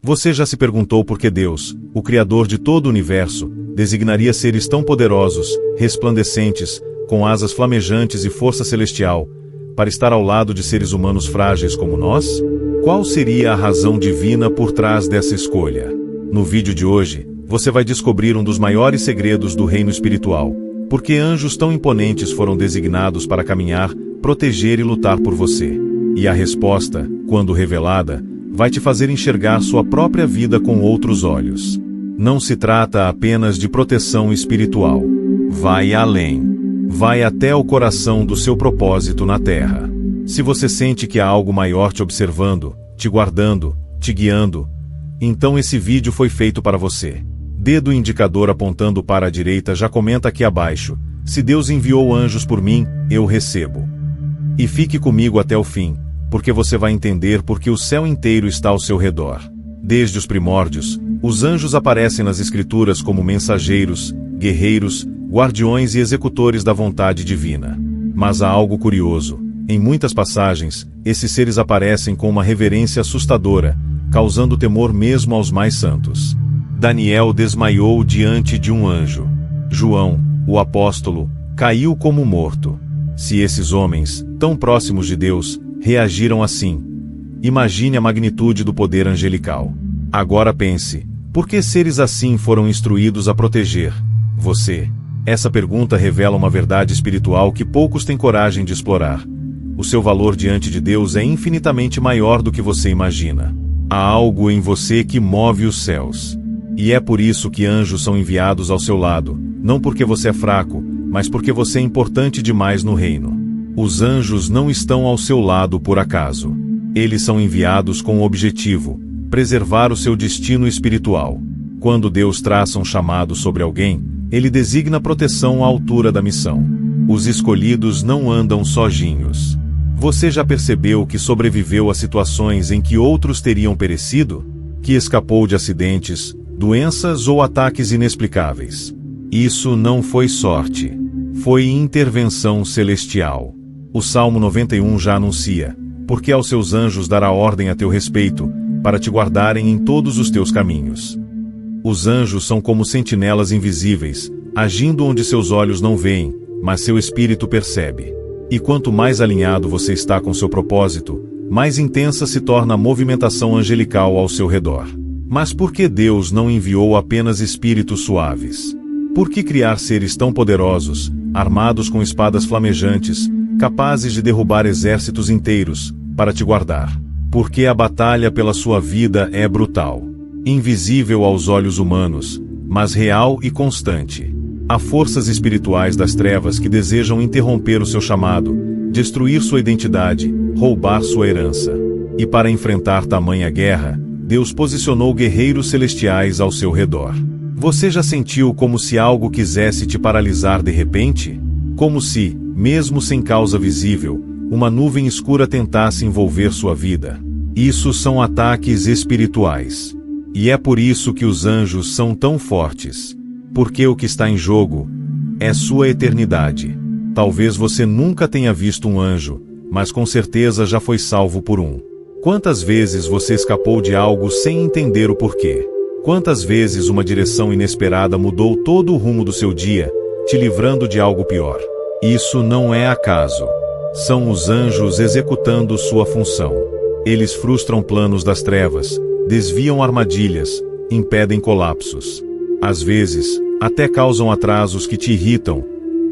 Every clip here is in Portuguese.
Você já se perguntou por que Deus, o Criador de todo o universo, designaria seres tão poderosos, resplandecentes, com asas flamejantes e força celestial, para estar ao lado de seres humanos frágeis como nós? Qual seria a razão divina por trás dessa escolha? No vídeo de hoje, você vai descobrir um dos maiores segredos do reino espiritual. Por que anjos tão imponentes foram designados para caminhar, proteger e lutar por você? E a resposta, quando revelada, vai te fazer enxergar sua própria vida com outros olhos. Não se trata apenas de proteção espiritual. Vai além. Vai até o coração do seu propósito na Terra. Se você sente que há algo maior te observando, te guardando, te guiando, então esse vídeo foi feito para você. Dedo indicador apontando para a direita já comenta aqui abaixo: se Deus enviou anjos por mim, eu recebo. E fique comigo até o fim, porque você vai entender por que o céu inteiro está ao seu redor. Desde os primórdios, os anjos aparecem nas Escrituras como mensageiros, guerreiros, guardiões e executores da vontade divina. Mas há algo curioso. Em muitas passagens, esses seres aparecem com uma reverência assustadora, causando temor mesmo aos mais santos. Daniel desmaiou diante de um anjo. João, o apóstolo, caiu como morto. Se esses homens, tão próximos de Deus, reagiram assim, imagine a magnitude do poder angelical. Agora pense, por que seres assim foram instruídos a proteger você? Essa pergunta revela uma verdade espiritual que poucos têm coragem de explorar. O seu valor diante de Deus é infinitamente maior do que você imagina. Há algo em você que move os céus. E é por isso que anjos são enviados ao seu lado, não porque você é fraco, mas porque você é importante demais no reino. Os anjos não estão ao seu lado por acaso. Eles são enviados com o objetivo: preservar o seu destino espiritual. Quando Deus traça um chamado sobre alguém, Ele designa proteção à altura da missão. Os escolhidos não andam sozinhos. Você já percebeu que sobreviveu a situações em que outros teriam perecido? Que escapou de acidentes, doenças ou ataques inexplicáveis? Isso não foi sorte. Foi intervenção celestial. O Salmo 91 já anuncia: porque aos seus anjos dará ordem a teu respeito, para te guardarem em todos os teus caminhos. Os anjos são como sentinelas invisíveis, agindo onde seus olhos não veem, mas seu espírito percebe. E quanto mais alinhado você está com seu propósito, mais intensa se torna a movimentação angelical ao seu redor. Mas por que Deus não enviou apenas espíritos suaves? Por que criar seres tão poderosos, armados com espadas flamejantes, capazes de derrubar exércitos inteiros, para te guardar? Porque a batalha pela sua vida é brutal. Invisível aos olhos humanos, mas real e constante. Há forças espirituais das trevas que desejam interromper o seu chamado, destruir sua identidade, roubar sua herança. E para enfrentar tamanha guerra, Deus posicionou guerreiros celestiais ao seu redor. Você já sentiu como se algo quisesse te paralisar de repente? Como se, mesmo sem causa visível, uma nuvem escura tentasse envolver sua vida. Isso são ataques espirituais. E é por isso que os anjos são tão fortes. Porque o que está em jogo é sua eternidade. Talvez você nunca tenha visto um anjo, mas com certeza já foi salvo por um. Quantas vezes você escapou de algo sem entender o porquê? Quantas vezes uma direção inesperada mudou todo o rumo do seu dia, te livrando de algo pior? Isso não é acaso. São os anjos executando sua função. Eles frustram planos das trevas, desviam armadilhas, impedem colapsos. Às vezes, até causam atrasos que te irritam,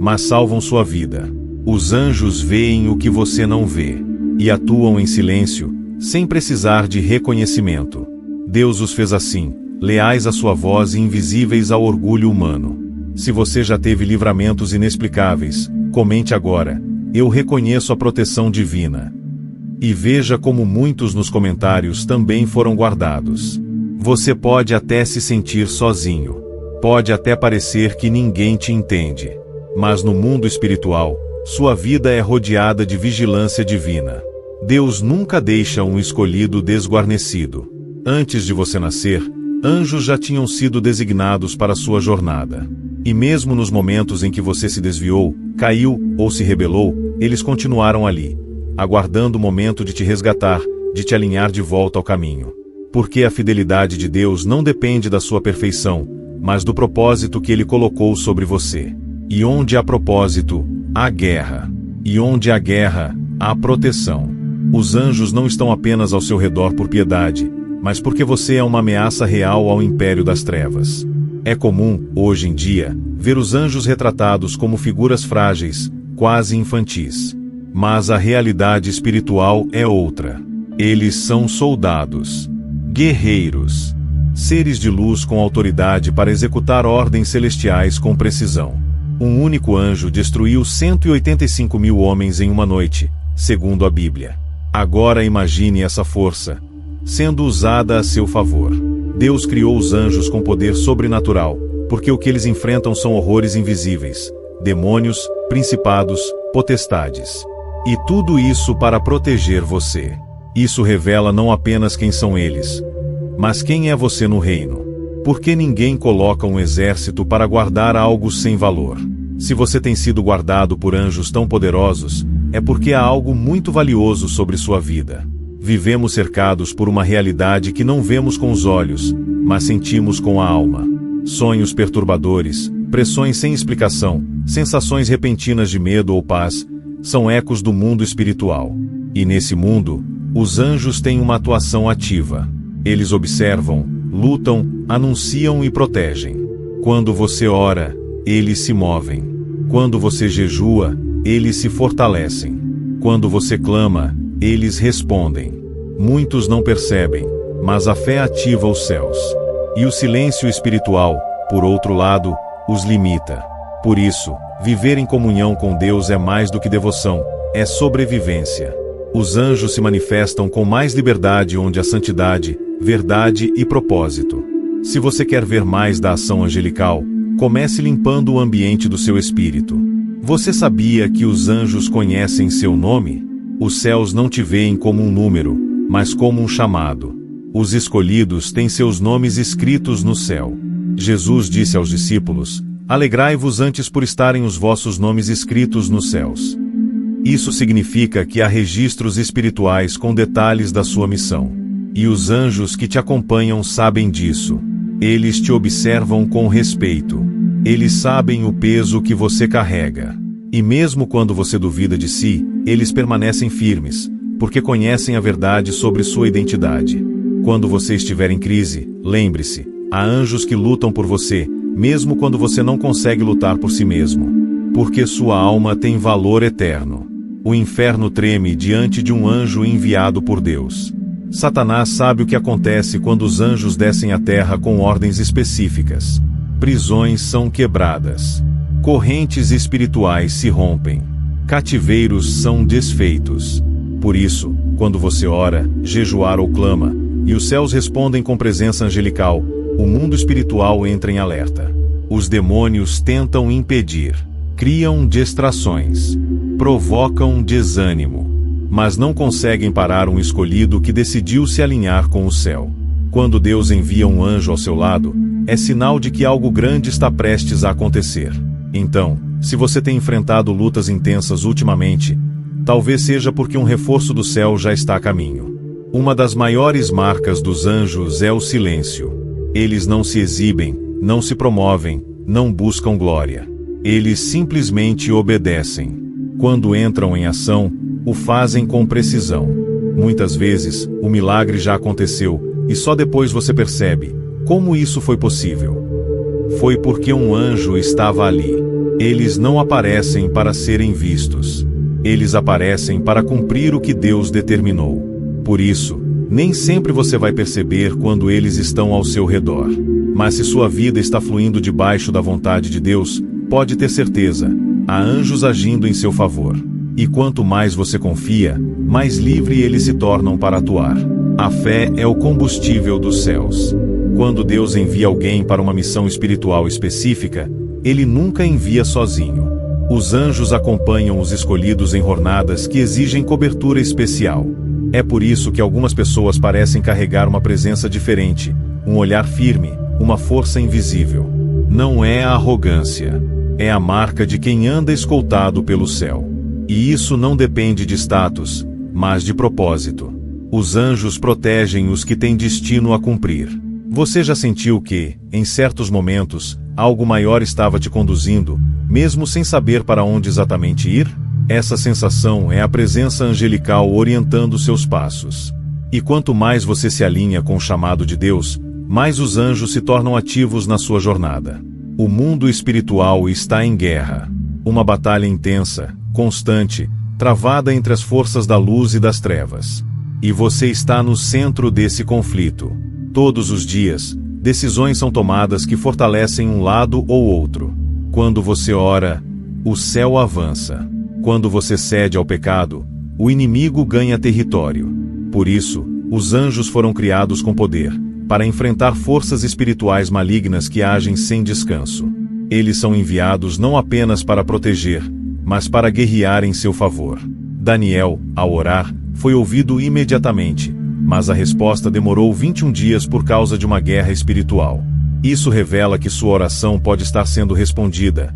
mas salvam sua vida. Os anjos veem o que você não vê, e atuam em silêncio, sem precisar de reconhecimento. Deus os fez assim, leais à sua voz e invisíveis ao orgulho humano. Se você já teve livramentos inexplicáveis, comente agora: eu reconheço a proteção divina. E veja como muitos nos comentários também foram guardados. Você pode até se sentir sozinho. Pode até parecer que ninguém te entende. Mas no mundo espiritual, sua vida é rodeada de vigilância divina. Deus nunca deixa um escolhido desguarnecido. Antes de você nascer, anjos já tinham sido designados para sua jornada. E mesmo nos momentos em que você se desviou, caiu ou se rebelou, eles continuaram ali, aguardando o momento de te resgatar, de te alinhar de volta ao caminho. Porque a fidelidade de Deus não depende da sua perfeição, mas do propósito que Ele colocou sobre você. E onde há propósito, há guerra. E onde há guerra, há proteção. Os anjos não estão apenas ao seu redor por piedade, mas porque você é uma ameaça real ao império das trevas. É comum, hoje em dia, ver os anjos retratados como figuras frágeis, quase infantis. Mas a realidade espiritual é outra. Eles são soldados, guerreiros, seres de luz com autoridade para executar ordens celestiais com precisão. Um único anjo destruiu 185 mil homens em uma noite, segundo a Bíblia. Agora imagine essa força sendo usada a seu favor. Deus criou os anjos com poder sobrenatural, porque o que eles enfrentam são horrores invisíveis, demônios, principados, potestades. E tudo isso para proteger você. Isso revela não apenas quem são eles, mas quem é você no reino. Porque ninguém coloca um exército para guardar algo sem valor. Se você tem sido guardado por anjos tão poderosos, é porque há algo muito valioso sobre sua vida. Vivemos cercados por uma realidade que não vemos com os olhos, mas sentimos com a alma. Sonhos perturbadores, pressões sem explicação, sensações repentinas de medo ou paz, são ecos do mundo espiritual. E nesse mundo, os anjos têm uma atuação ativa. Eles observam, lutam, anunciam e protegem. Quando você ora, eles se movem. Quando você jejua, eles se fortalecem. Quando você clama, eles respondem. Muitos não percebem, mas a fé ativa os céus. E o silêncio espiritual, por outro lado, os limita. Por isso, viver em comunhão com Deus é mais do que devoção, é sobrevivência. Os anjos se manifestam com mais liberdade onde há santidade, verdade e propósito. Se você quer ver mais da ação angelical, comece limpando o ambiente do seu espírito. Você sabia que os anjos conhecem seu nome? Os céus não te veem como um número, mas como um chamado. Os escolhidos têm seus nomes escritos no céu. Jesus disse aos discípulos: "Alegrai-vos antes por estarem os vossos nomes escritos nos céus." Isso significa que há registros espirituais com detalhes da sua missão. E os anjos que te acompanham sabem disso. Eles te observam com respeito. Eles sabem o peso que você carrega. E mesmo quando você duvida de si, eles permanecem firmes, porque conhecem a verdade sobre sua identidade. Quando você estiver em crise, lembre-se, há anjos que lutam por você, mesmo quando você não consegue lutar por si mesmo. Porque sua alma tem valor eterno. O inferno treme diante de um anjo enviado por Deus. Satanás sabe o que acontece quando os anjos descem à terra com ordens específicas. Prisões são quebradas. Correntes espirituais se rompem. Cativeiros são desfeitos. Por isso, quando você ora, jejuar ou clama, e os céus respondem com presença angelical, o mundo espiritual entra em alerta. Os demônios tentam impedir, criam distrações, provocam desânimo, mas não conseguem parar um escolhido que decidiu se alinhar com o céu. Quando Deus envia um anjo ao seu lado, é sinal de que algo grande está prestes a acontecer. Então, se você tem enfrentado lutas intensas ultimamente, talvez seja porque um reforço do céu já está a caminho. Uma das maiores marcas dos anjos é o silêncio. Eles não se exibem, não se promovem, não buscam glória. Eles simplesmente obedecem. Quando entram em ação, o fazem com precisão. Muitas vezes, o milagre já aconteceu, e só depois você percebe como isso foi possível. Foi porque um anjo estava ali. Eles não aparecem para serem vistos. Eles aparecem para cumprir o que Deus determinou. Por isso, nem sempre você vai perceber quando eles estão ao seu redor. Mas se sua vida está fluindo debaixo da vontade de Deus, pode ter certeza, há anjos agindo em seu favor. E quanto mais você confia, mais livre eles se tornam para atuar. A fé é o combustível dos céus. Quando Deus envia alguém para uma missão espiritual específica, Ele nunca envia sozinho. Os anjos acompanham os escolhidos em jornadas que exigem cobertura especial. É por isso que algumas pessoas parecem carregar uma presença diferente, um olhar firme, uma força invisível. Não é a arrogância. É a marca de quem anda escoltado pelo céu. E isso não depende de status, mas de propósito. Os anjos protegem os que têm destino a cumprir. Você já sentiu que, em certos momentos, algo maior estava te conduzindo, mesmo sem saber para onde exatamente ir? Essa sensação é a presença angelical orientando seus passos. E quanto mais você se alinha com o chamado de Deus, mais os anjos se tornam ativos na sua jornada. O mundo espiritual está em guerra. Uma batalha intensa, constante, travada entre as forças da luz e das trevas. E você está no centro desse conflito. Todos os dias, decisões são tomadas que fortalecem um lado ou outro. Quando você ora, o céu avança. Quando você cede ao pecado, o inimigo ganha território. Por isso, os anjos foram criados com poder, para enfrentar forças espirituais malignas que agem sem descanso. Eles são enviados não apenas para proteger, mas para guerrear em seu favor. Daniel, ao orar, foi ouvido imediatamente, mas a resposta demorou 21 dias por causa de uma guerra espiritual. Isso revela que sua oração pode estar sendo respondida,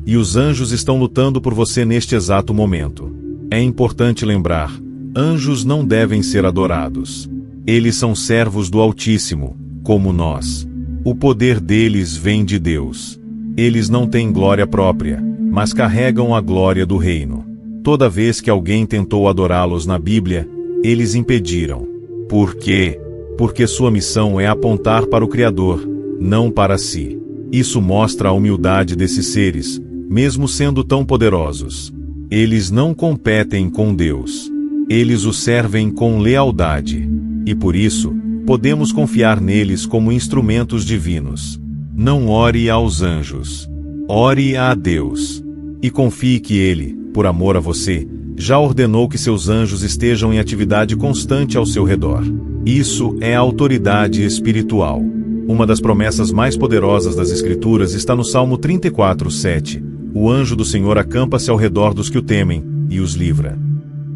e os anjos estão lutando por você neste exato momento. É importante lembrar, anjos não devem ser adorados. Eles são servos do Altíssimo, como nós. O poder deles vem de Deus. Eles não têm glória própria, mas carregam a glória do reino. Toda vez que alguém tentou adorá-los na Bíblia, eles impediram. Por quê? Porque sua missão é apontar para o Criador, não para si. Isso mostra a humildade desses seres, mesmo sendo tão poderosos. Eles não competem com Deus. Eles o servem com lealdade. E por isso, podemos confiar neles como instrumentos divinos. Não ore aos anjos. Ore a Deus. E confie que Ele, por amor a você, já ordenou que seus anjos estejam em atividade constante ao seu redor. Isso é autoridade espiritual. Uma das promessas mais poderosas das Escrituras está no Salmo 34:7. O anjo do Senhor acampa-se ao redor dos que o temem, e os livra.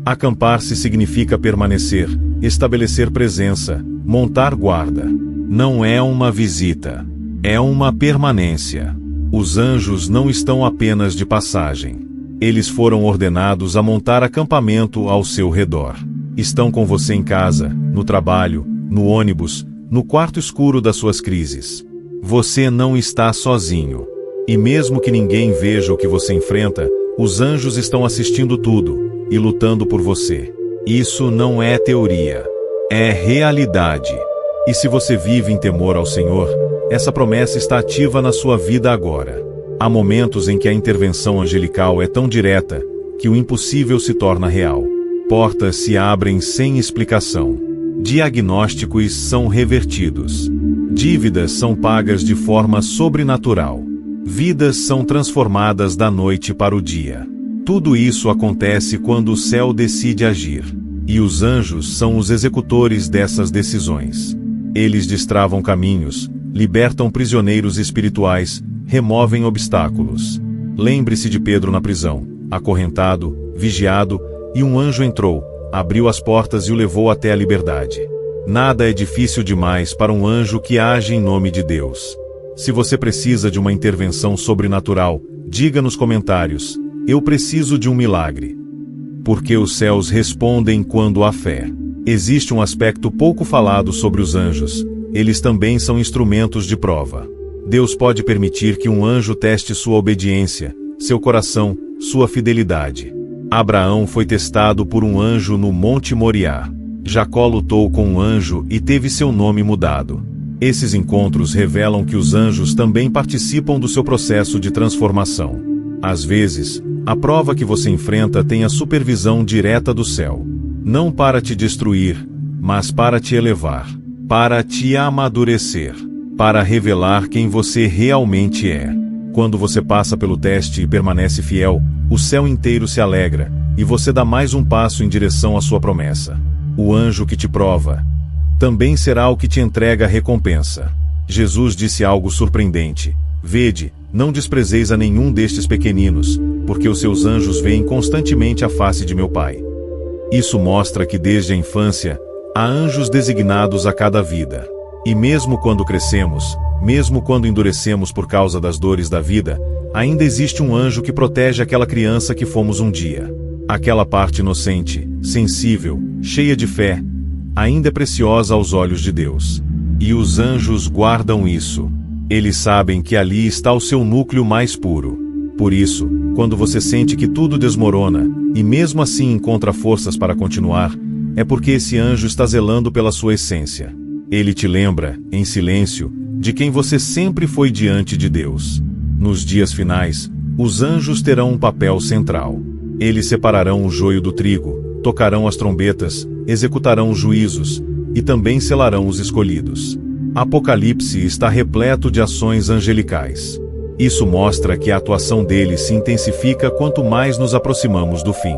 Acampar-se significa permanecer, estabelecer presença, montar guarda. Não é uma visita. É uma permanência. Os anjos não estão apenas de passagem. Eles foram ordenados a montar acampamento ao seu redor. Estão com você em casa, no trabalho, no ônibus, no quarto escuro das suas crises. Você não está sozinho. E mesmo que ninguém veja o que você enfrenta, os anjos estão assistindo tudo e lutando por você. Isso não é teoria. É realidade. E se você vive em temor ao Senhor, essa promessa está ativa na sua vida agora. Há momentos em que a intervenção angelical é tão direta que o impossível se torna real. Portas se abrem sem explicação. Diagnósticos são revertidos. Dívidas são pagas de forma sobrenatural. Vidas são transformadas da noite para o dia. Tudo isso acontece quando o céu decide agir. E os anjos são os executores dessas decisões. Eles destravam caminhos, libertam prisioneiros espirituais, removem obstáculos. Lembre-se de Pedro na prisão, acorrentado, vigiado, e um anjo entrou, abriu as portas e o levou até a liberdade. Nada é difícil demais para um anjo que age em nome de Deus. Se você precisa de uma intervenção sobrenatural, diga nos comentários: eu preciso de um milagre. Porque os céus respondem quando há fé. Existe um aspecto pouco falado sobre os anjos. Eles também são instrumentos de prova. Deus pode permitir que um anjo teste sua obediência, seu coração, sua fidelidade. Abraão foi testado por um anjo no Monte Moriá. Jacó lutou com um anjo e teve seu nome mudado. Esses encontros revelam que os anjos também participam do seu processo de transformação. Às vezes, a prova que você enfrenta tem a supervisão direta do céu. Não para te destruir, mas para te elevar, para te amadurecer, para revelar quem você realmente é. Quando você passa pelo teste e permanece fiel, o céu inteiro se alegra, e você dá mais um passo em direção à sua promessa. O anjo que te prova também será o que te entrega a recompensa. Jesus disse algo surpreendente: vede, não desprezeis a nenhum destes pequeninos, porque os seus anjos veem constantemente a face de meu Pai. Isso mostra que desde a infância, há anjos designados a cada vida. E mesmo quando crescemos, mesmo quando endurecemos por causa das dores da vida, ainda existe um anjo que protege aquela criança que fomos um dia. Aquela parte inocente, sensível, cheia de fé, ainda é preciosa aos olhos de Deus. E os anjos guardam isso. Eles sabem que ali está o seu núcleo mais puro. Por isso, quando você sente que tudo desmorona, e mesmo assim encontra forças para continuar, é porque esse anjo está zelando pela sua essência. Ele te lembra, em silêncio, de quem você sempre foi diante de Deus. Nos dias finais, os anjos terão um papel central. Eles separarão o joio do trigo, tocarão as trombetas, executarão os juízos, e também selarão os escolhidos. Apocalipse está repleto de ações angelicais. Isso mostra que a atuação deles se intensifica quanto mais nos aproximamos do fim.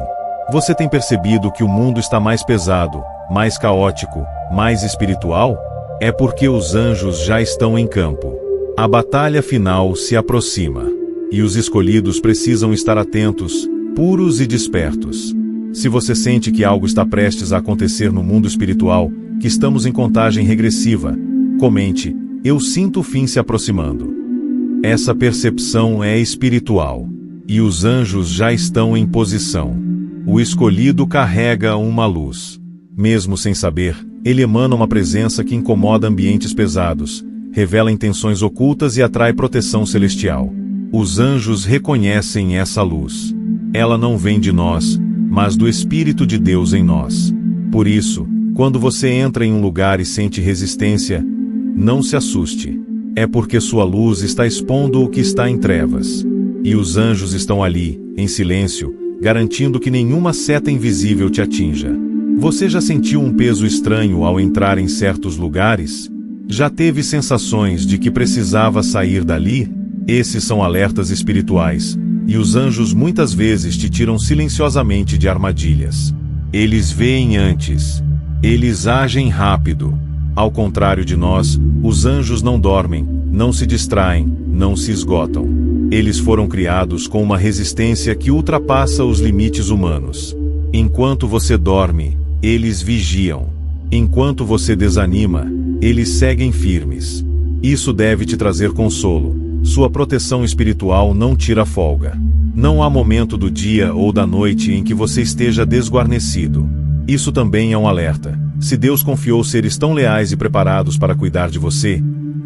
Você tem percebido que o mundo está mais pesado, mais caótico, mais espiritual? É porque os anjos já estão em campo. A batalha final se aproxima. E os escolhidos precisam estar atentos, puros e despertos. Se você sente que algo está prestes a acontecer no mundo espiritual, que estamos em contagem regressiva, comente: eu sinto o fim se aproximando. Essa percepção é espiritual. E os anjos já estão em posição. O escolhido carrega uma luz. Mesmo sem saber, ele emana uma presença que incomoda ambientes pesados, revela intenções ocultas e atrai proteção celestial. Os anjos reconhecem essa luz. Ela não vem de nós, mas do Espírito de Deus em nós. Por isso, quando você entra em um lugar e sente resistência, não se assuste. É porque sua luz está expondo o que está em trevas. E os anjos estão ali, em silêncio, garantindo que nenhuma seta invisível te atinja. Você já sentiu um peso estranho ao entrar em certos lugares? Já teve sensações de que precisava sair dali? Esses são alertas espirituais, e os anjos muitas vezes te tiram silenciosamente de armadilhas. Eles veem antes. Eles agem rápido. Ao contrário de nós, os anjos não dormem, não se distraem, não se esgotam. Eles foram criados com uma resistência que ultrapassa os limites humanos. Enquanto você dorme, eles vigiam. Enquanto você desanima, eles seguem firmes. Isso deve te trazer consolo. Sua proteção espiritual não tira folga. Não há momento do dia ou da noite em que você esteja desguarnecido. Isso também é um alerta. Se Deus confiou seres tão leais e preparados para cuidar de você,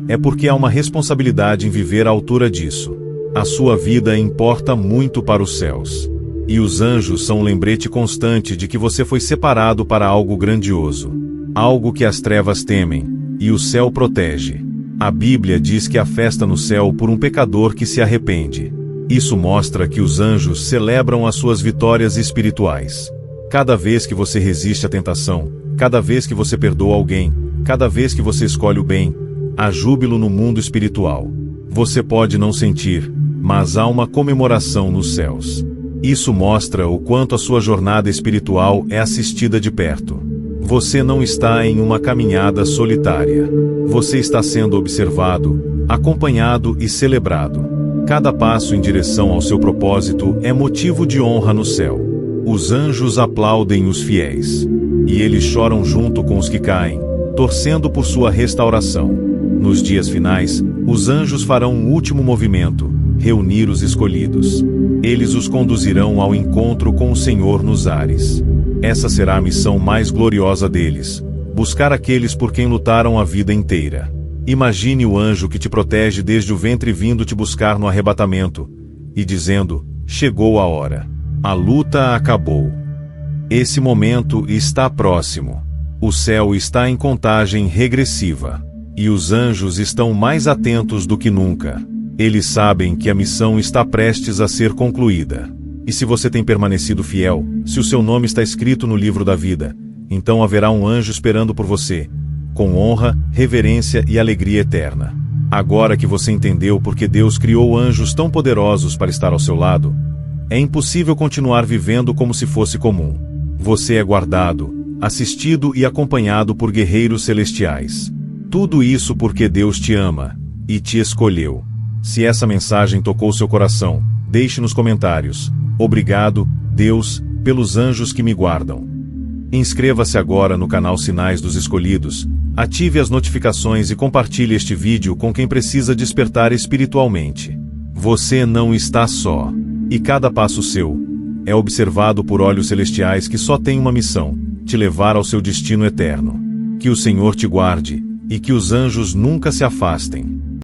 é porque há uma responsabilidade em viver à altura disso. A sua vida importa muito para os céus. E os anjos são um lembrete constante de que você foi separado para algo grandioso. Algo que as trevas temem, e o céu protege. A Bíblia diz que há festa no céu por um pecador que se arrepende. Isso mostra que os anjos celebram as suas vitórias espirituais. Cada vez que você resiste à tentação, cada vez que você perdoa alguém, cada vez que você escolhe o bem, há júbilo no mundo espiritual. Você pode não sentir, mas há uma comemoração nos céus. Isso mostra o quanto a sua jornada espiritual é assistida de perto. Você não está em uma caminhada solitária. Você está sendo observado, acompanhado e celebrado. Cada passo em direção ao seu propósito é motivo de honra no céu. Os anjos aplaudem os fiéis. E eles choram junto com os que caem, torcendo por sua restauração. Nos dias finais, os anjos farão um último movimento: reunir os escolhidos. Eles os conduzirão ao encontro com o Senhor nos ares. Essa será a missão mais gloriosa deles: buscar aqueles por quem lutaram a vida inteira. Imagine o anjo que te protege desde o ventre vindo te buscar no arrebatamento, e dizendo: chegou a hora. A luta acabou. Esse momento está próximo. O céu está em contagem regressiva. E os anjos estão mais atentos do que nunca. Eles sabem que a missão está prestes a ser concluída. E se você tem permanecido fiel, se o seu nome está escrito no livro da vida, então haverá um anjo esperando por você, com honra, reverência e alegria eterna. Agora que você entendeu por que Deus criou anjos tão poderosos para estar ao seu lado, é impossível continuar vivendo como se fosse comum. Você é guardado, assistido e acompanhado por guerreiros celestiais. Tudo isso porque Deus te ama e te escolheu. Se essa mensagem tocou seu coração, deixe nos comentários: obrigado, Deus, pelos anjos que me guardam. Inscreva-se agora no canal Sinais dos Escolhidos, ative as notificações e compartilhe este vídeo com quem precisa despertar espiritualmente. Você não está só. E cada passo seu é observado por olhos celestiais que só têm uma missão: te levar ao seu destino eterno. Que o Senhor te guarde, e que os anjos nunca se afastem.